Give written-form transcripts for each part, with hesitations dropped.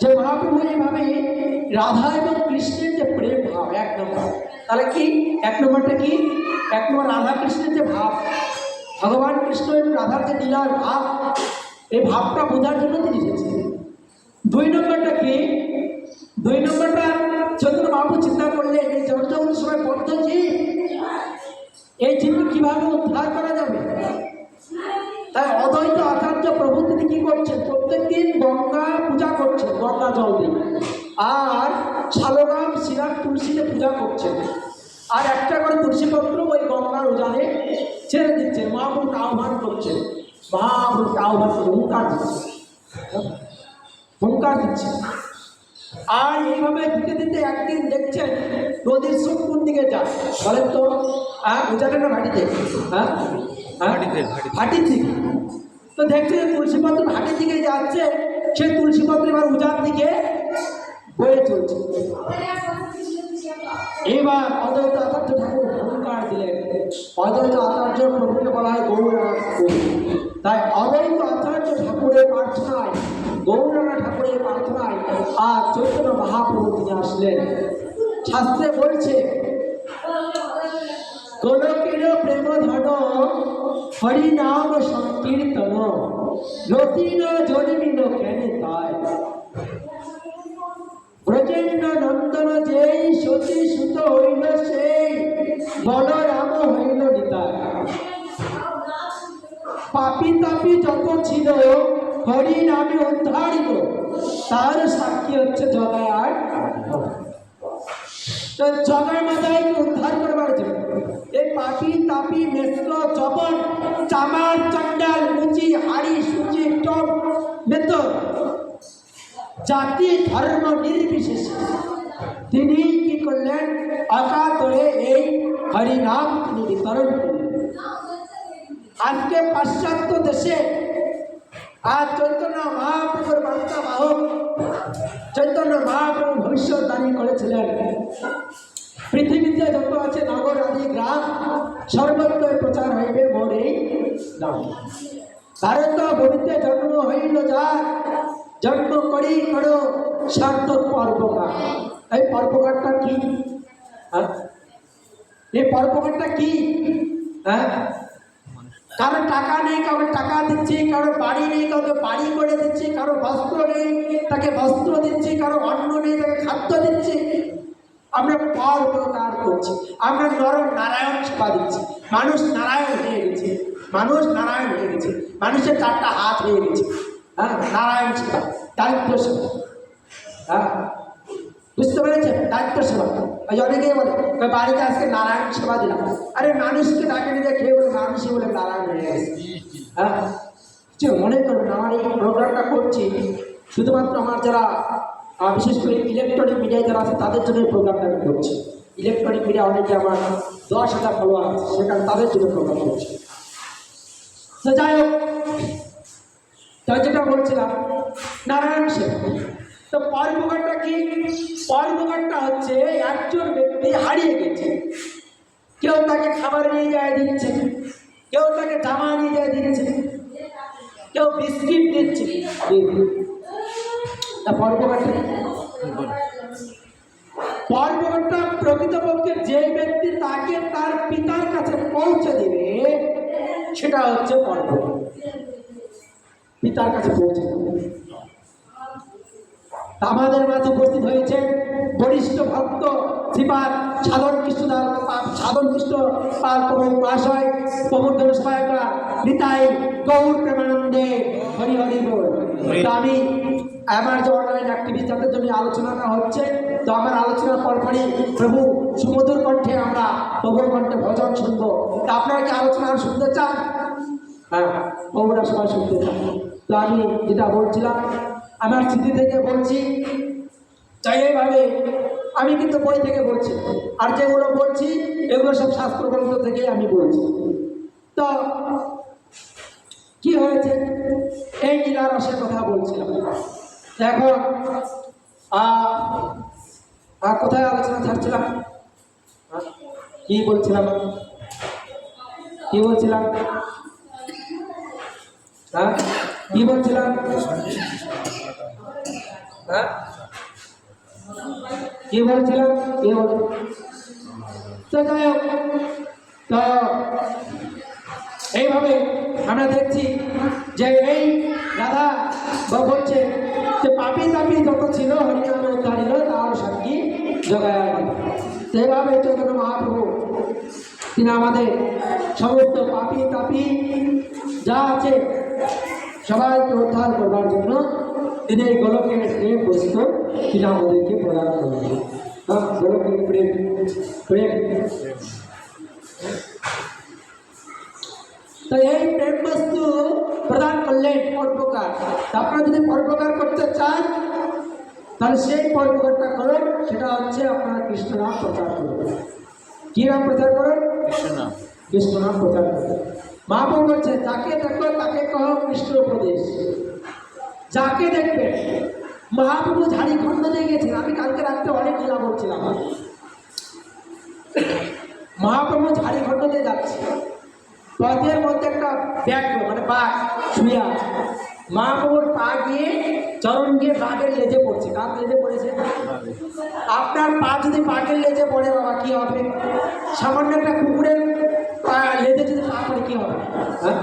যে মহাপ্রভু এইভাবে রাধা এবং কৃষ্ণের যে প্রেম ভাব এক নম্বর, তাহলে কি এক নম্বরটা কি? এক নম্বর রাধা কৃষ্ণের যে ভাব, ভগবান কৃষ্ণ এবং রাধার যে লীলার ভাব, এই ভাবটা বোঝার জন্য তিনি এসেছেন। দুই নম্বরটা কি? দুই নম্বরটা চৈতন্য মহাপ্রভু চিন্তা করলে এই জগৎ সময় বদ্ধ জীব, এই জীবকে কিভাবে উদ্ধার করা যাবে? তাই অদ্বৈত আচার্য প্রভু তিনি কি করছেন? প্রত্যেকদিন গঙ্গা পূজা করছেন, গঙ্গা জল দিয়ে, আর শালগ্রাম শ্রীরাম তুলসীতে পূজা করছেন, আর একটা করে তুলসীপত্র ওই গঙ্গার উজানে ছেড়ে দিচ্ছেন। মহাপ্রভুকে আহ্বান করছেন, মহাপ্রভুকে আহ্বান করে হুঙ্কার দিচ্ছেন, হুঙ্কার দিচ্ছেন। আর এইভাবে দিতে দিতে একদিন দেখছেন নদীর স্রোত কোন দিকে যায় বলেন তো? উজানে না ভাটিতে? ভাটির দিকে। তো দেখছে তুলসীপত্র ভাটির দিকে যাচ্ছে, সেই তুলসীপত্র এবার উজান দিকে বয়ে চলছে। এবার অদ্বৈত আচার্য ঠাকুর হুঙ্কার দিলেন। অদ্বৈত আচার্য প্রভুকে বলা হয় গৌরনাথ ঠাকুর। তাই অদ্বৈত আচার্য ঠাকুরের প্রার্থনায়, গৌরনাথ ঠাকুরের প্রার্থনায় আর চৈতন্য মহাপ্রভু তিনি আসলেন। শাস্ত্রে বলছে গোলকের প্রেম ধন হরিনাম সংকীর্তন রতিন জন্মিল কেন তাই ব্রজেন্দ্র নন্দন যেই সতী সুত হইল সেই বলরাম হইল নিতাই। পাপি তাপি যত ছিল হরি নামে উদ্ধারিত, তার সাক্ষী হচ্ছে জগায়। আর জগায় মাদাইকে উদ্ধার করবার জন্য এই পাপি তাপি মেস্র জবন চামার চন্ডাল মুচি হাড়ি সুচি টপ বেতন জাতি ধর্ম নির্বিশেষে তিনি কি করলেন? অকাতরে এই হরিনাম তিনি বিতরণ করলেন। আজকে পাশ্চাত্য দেশে আর চৈতন্য মহাপ্রভুর বার্তা বাহক চৈতন্য মহাপ্রভু ভবিষ্যৎবাণী করেছিলেন, পৃথিবীতে যত আছে নগর আদি গ্রাম সর্বত্র প্রচার হইবে মোর এই নাম। ভারত ভূমিতে জন্ম হইল যার, জন্ম করি করো সার্থক পরোপকার। এই পরোপকারটা কি? এই পরোপকারটা কি? কারো টাকা নেই, কারো টাকা দিচ্ছি, কারো বাড়ি নেই, কাউকে বাড়ি করে দিচ্ছি, কারো বস্ত্র নেই তাকে বস্ত্র দিচ্ছি, কারো অন্ন নেই তাকে খাদ্য দিচ্ছি। আমরা পরোপকার করছি, আমরা নর নারায়ণ সেবা দিচ্ছি। মানুষ নারায়ণ হয়ে গেছে, মানুষ নারায়ণ হয়ে গেছে, মানুষের চারটা হাত হয়ে গেছে। নারায়ণ সেবা, দারিদ্র সেবা। বুঝতে পেরেছেন? দারিদ্র সেবা। ওই অনেকেই বলে বাড়িতে আজকে নারায়ণ সেবা দিলাম। আরে মানুষকে ডাকে নিয়ে খেয়ে বলে মানুষই বলে নারায়ণ হয়ে গেছে। মনে করবেন আমার এই প্রোগ্রামটা করছি শুধুমাত্র আমার যারা বিশেষ করে ইলেকট্রনিক মিডিয়ায় যারা আছে তাদের জন্য এই প্রোগ্রামটা আমি করছি। ইলেকট্রনিক মিডিয়া অনেকে আমার 10,000 ফলোয়ার আছে, সেখানে তাদের জন্য প্রোগ্রাম করছি। তো যাই হোক, তাই যেটা বলছিলাম নারায়ণ সেবা। তো পরোপকারটা কি? পরোপকারটা হচ্ছে একজন ব্যক্তি হারিয়ে গেছে, কেউ তাকে খাবার নিয়ে যায় দিচ্ছে, কেউ তাকে জামা নিয়ে যায় দিচ্ছে, কেউ বিস্কিট দিচ্ছে। পরোপকারটা প্রকৃতপক্ষে যে ব্যক্তি তাকে তার পিতার কাছে পৌঁছে দেবে সেটা হচ্ছে পরোপকার। পিতার কাছে পৌঁছে দেবে। আমাদের মাঝে উপস্থিত হয়েছে বরিষ্ঠ ভক্ত শ্রীপাদ সাধন কৃষ্ণদাস, সাধন কৃষ্ণ পাল প্রভু মহাশয়, প্রবর্ধন সহায়িকা নিতাই গৌর প্রেমানন্দে হরি হরি বল। তো আমি আমার যে অনলাইন অ্যাক্টিভিস্ট তাদের জন্য আলোচনাটা হচ্ছে, তো আমার আলোচনার পরপরই প্রভু সুমধুর কণ্ঠে আমরা প্রভুর কণ্ঠে ভজন শুনবো। তা আপনারা কি আলোচনা শুনতে চান? হ্যাঁ, প্রভুরা সবাই শুনতে চান। তো আমি যেটা বলছিলাম আমার স্মৃতি থেকে বলছি, চাই এইভাবে আমি কিন্তু বই থেকে বলছি, আর যেগুলো বলছি এগুলো সব শাস্ত্রগ্রন্থ থেকে আমি বলছি। তো কি হয়েছে এই লীলা রসের কথা বলছিলাম। এখন কোথায় আলোচনা থাকছিলাম? কি বলছিলাম? কি বলছিলাম? কি বলছিলাম? হ্যাঁ কি বলছিলাম কি বল তো যাই হোক তো এইভাবে আমরা দেখছি যে এই রাধা বলছে যে পাপি তাপি যত ছিল হরিনাম উদ্ধারিল তার সাক্ষী জগায়। তো এইভাবে চৈতন্য মহাপ্রভু তিনি আমাদের সমস্ত পাপি তাপি যা আছে সবাইকে উদ্ধার করবার জন্য তিনি এই গোলকের প্রেম বস্তু তিনি আমাদেরকে প্রদান করবেন। গোলকের প্রেম প্রেম তো এই প্রেম বস্তু প্রদান করলেন পরোপকার। আপনারা যদি পরোপকার করতে চান তাহলে সেই পরোপকারটা করুন, সেটা হচ্ছে আপনারা কৃষ্ণ নাম প্রচার করুন। কি নাম প্রচার করুন? কৃষ্ণ নাম প্রচার করুন। মহাপ্রভু বলছে যাকে দেখো তাকে কহ কৃষ্ণ উপদেশ। যাকে দেখবে, মহাপ্রভু ঝাড়িখণ্ড দিয়ে গেছেন। আমি কালকে রাত্রে অনেক লীলা বলছিলাম। মহাপ্রভু ঝাড়িখণ্ড দিয়ে যাচ্ছে, পথের মধ্যে একটা ব্যাঘ্র মানে বাঘ শুয়ে আছে। মহাপ্রভুর পা গিয়ে চরণ গিয়ে বাঘের লেজে পড়ছে। কার লেজে পড়েছে? আপনার পা যদি বাঘের লেজে পড়ে বাবা কি হবে? সামান্য একটা কুকুরের পা লেজে যদি পা পড়ে কি হবে? হ্যাঁ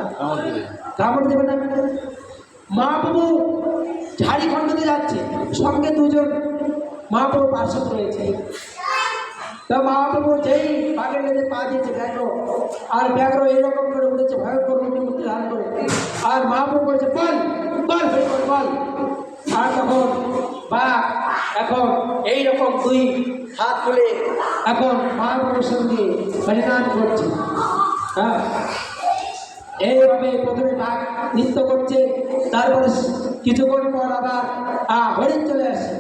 কামড় দেবে না? মহাপ্রভু ঝাড়িখণ্ড দিয়ে যাচ্ছে, সঙ্গে দুজন মহাপ্রভু পার্শ্বদ রয়েছে। তা মহাপ্রভু যেই বাঘের লেজে পা দিয়েছে ব্যাঘ্র, আর ব্যাঘ্র এইরকম করে উঠেছে ভয়ঙ্কর মূর্তি ধারণ করে। আর মহাপ্রভু বলছে বল বল বল। আর তখন বাঘ এখন এইরকম দুই হাত তুলে এখন মহাপ্রভুর সঙ্গে হরিনাম করছে। হ্যাঁ এইভাবে প্রথমে বাঘ নৃত্য করছে, তারপরে কিছুক্ষণ পর আবার হরিণ চলে আসে।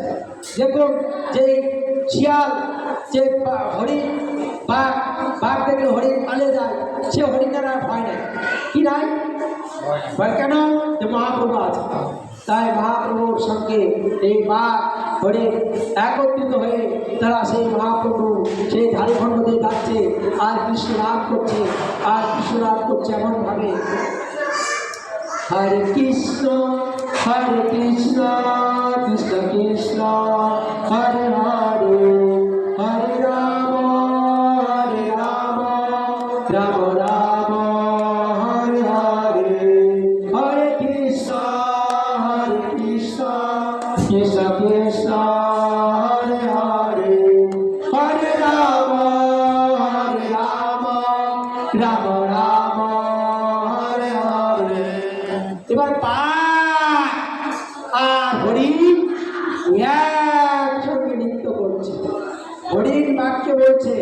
দেখুন যে শিয়াল যে হরিণ বাঘ দেখলে হরিণ পালিয়ে যায়, সে হরিণের আর ভয় নাই। কি নাই ভয়? কেন? যে মহাপ্রভু আছে। তাই মহাপ্রভুর সঙ্গে এই বাঘ হরিণ একত্রিত হয়ে তারা সেই মহাপ্রভু সেই ঝাড়িখণ্ড দিয়ে যাচ্ছে আর কৃষ্ণ নাম করছে আর কৃষ্ণ নাম করছে এমনভাবে হরে কৃষ্ণ কৃষ্ণ কৃষ্ণ হরে হরে হরে রাম রাম রাম হরে হরে হরে কৃষ্ণ কৃষ্ণ কৃষ্ণ হরে হরে হরে রাম রাম রাম হরে হরে। এবার বাঘ আর হরিণ একসঙ্গে নৃত্য করছে। হরিণ বাঘকে বলছে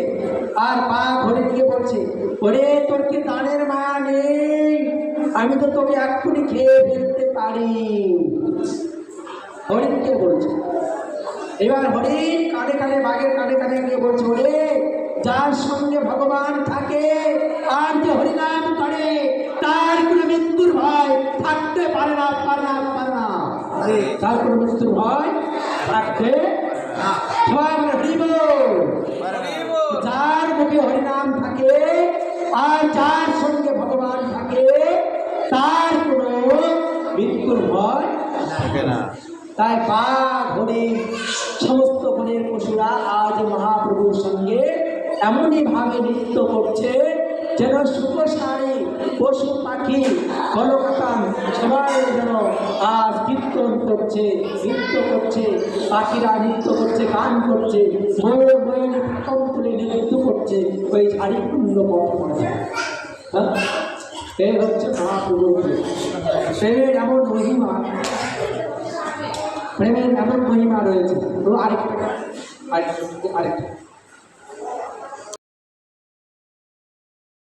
আর বাঘ হরিণকে বলছে, ওরে তোর কি দানের মায়া নেই? আমি তো তোকে এক্ষুনি খেয়ে ফেলতে পারি। হরিণকে বলছে। এবার হরিণ কানে কানে বাঘের কানে কানে গিয়ে বলছে, ওরে যার সঙ্গে ভগবান থাকে আর যে হরিনাম করে তার কোনো মৃত্যুর ভয় থাকতে পারে না। তার কোনো মৃত্যুর ভয় থাকতে যার মুখে হরিনাম থাকে আর যার সঙ্গে ভগবান থাকে তার কোনো মৃত্যুর ভয় থাকে না। তাই বাঘ হরিণ সমস্ত বনের পশুরা আজ মহাপ্রভুর সঙ্গে এমনই ভাবে নৃত্য করছে যেন সুখসারী পশু পাখি কলকাতান সবাই যেন আজ কীর্তন করছে, নৃত্য করছে, পাখিরা নৃত্য করছে, গান করছে, ময়ূর ময়ূর প্রথম তুলে নৃত্য করছে ওই ঝাড়িখণ্ড পথ করে। এই হচ্ছে মহাপ্রভু প্রেমের এমন মহিমা, প্রেমের এমন মহিমা রয়েছে। আরেকটা